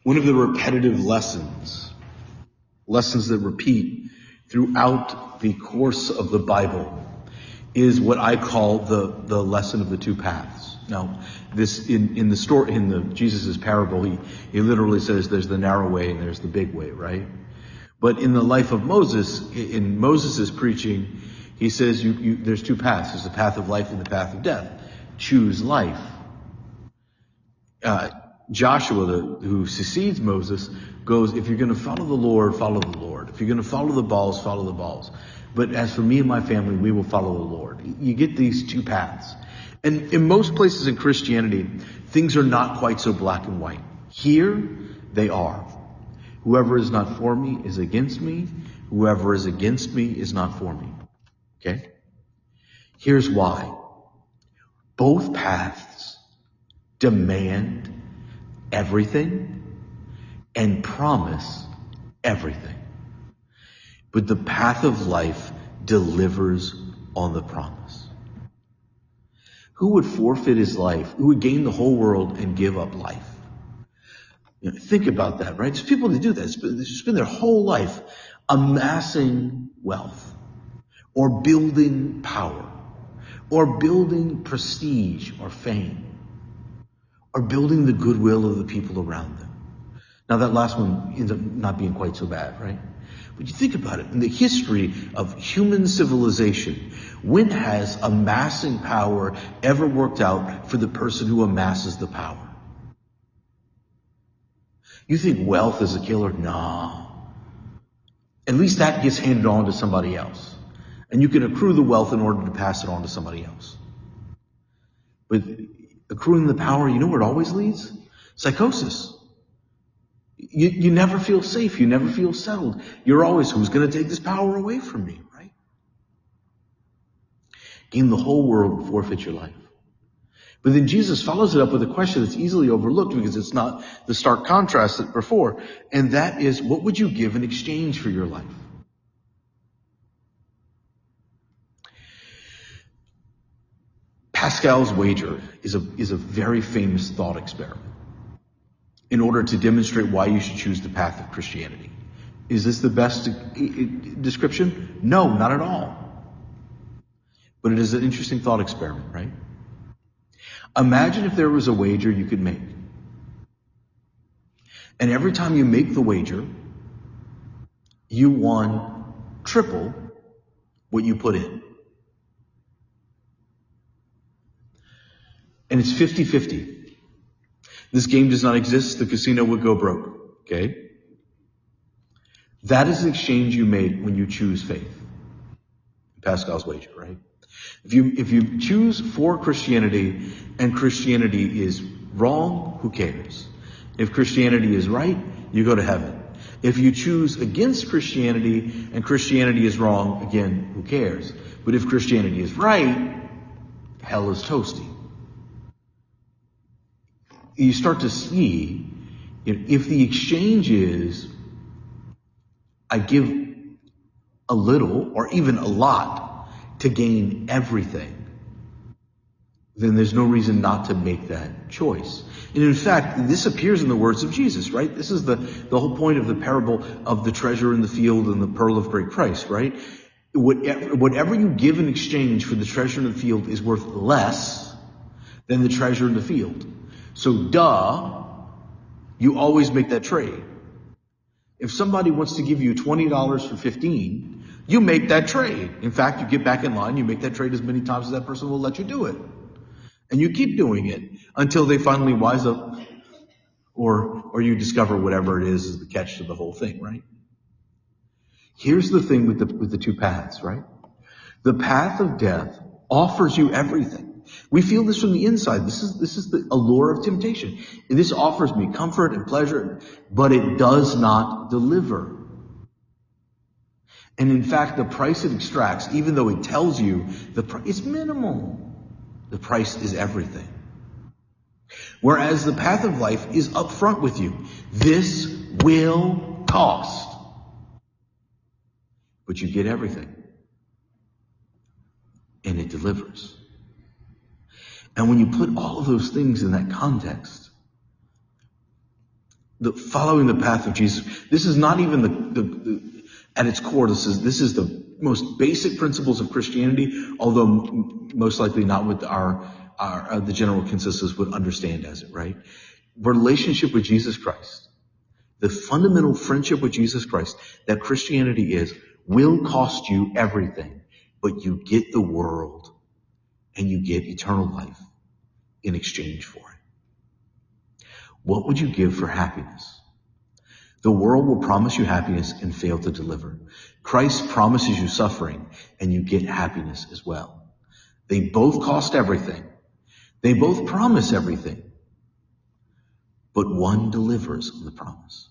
One of the repetitive lessons that repeat throughout the course of the Bible, is what I call the lesson of the two paths. Now, this in the story, in the Jesus' parable, he literally says there's the narrow way and there's the big way, right? But in the life of Moses, in Moses' preaching, he says there's two paths. There's the path of life and the path of death. Choose life. Joshua, who succeeds Moses, goes, if you're going to follow the Lord, follow the Lord. If you're going to follow the balls, follow the balls. But as for me and my family, we will follow the Lord. You get these two paths. And in most places in Christianity, things are not quite so black and white. Here, they are. Whoever is not for me is against me. Whoever is against me is not for me. Okay? Here's why. Both paths demand everything and promise everything. But the path of life delivers on the promise. Who would forfeit his life? Who would gain the whole world and give up life? You know, think about that, right? There's people that do that. They spend their whole life amassing wealth, or building power, or building prestige or fame, or building the goodwill of the people around them. Now that last one ends up not being quite so bad, right? But you think about it, in the history of human civilization, when has amassing power ever worked out for the person who amasses the power? You think wealth is a killer? Nah. At least that gets handed on to somebody else. And you can accrue the wealth in order to pass it on to somebody else. But accruing the power, you know where it always leads? Psychosis. You never feel safe. You never feel settled. You're always, who's going to take this power away from me, right? Gain the whole world, forfeit your life. But then Jesus follows it up with a question that's easily overlooked because it's not the stark contrast that before. And that is, what would you give in exchange for your life? Pascal's wager is a very famous thought experiment in order to demonstrate why you should choose the path of Christianity. Is this the best description? No, not at all. But it is an interesting thought experiment, right? Imagine if there was a wager you could make. And every time you make the wager, you won triple what you put in. And it's 50-50. This game does not exist. The casino would go broke. Okay? That is the exchange you made when you choose faith. Pascal's wager, right? If you choose for Christianity and Christianity is wrong, who cares? If Christianity is right, you go to heaven. If you choose against Christianity and Christianity is wrong, again, who cares? But if Christianity is right, hell is toasty. You start to see, if the exchange is, I give a little or even a lot to gain everything, then there's no reason not to make that choice. And in fact, this appears in the words of Jesus, right? This is the whole point of the parable of the treasure in the field and the pearl of great price, right? Whatever you give in exchange for the treasure in the field is worth less than the treasure in the field. So you always make that trade. If somebody wants to give you $20 for 15, you make that trade. In fact, you get back in line, you make that trade as many times as that person will let you do it. And you keep doing it until they finally wise up or you discover whatever it is the catch to the whole thing, right? Here's the thing with the two paths, right? The path of death offers you everything. We feel this from the inside. This is the allure of temptation. And this offers me comfort and pleasure, but it does not deliver. And in fact, the price it extracts, even though it tells you the price is minimal, the price is everything. Whereas the path of life is upfront with you. This will cost, but you get everything, and it delivers. And when you put all of those things in that context, The following the path of Jesus. This is not even at its core, this is the most basic principles of Christianity, although most likely not what the general consensus would understand as it, right? Relationship with Jesus Christ, the fundamental friendship with Jesus Christ that Christianity is, will cost you everything, but you get the world and you get eternal life in exchange for it. What would you give for happiness? The world will promise you happiness and fail to deliver. Christ promises you suffering and you get happiness as well. They both cost everything. They both promise everything. But one delivers on the promise.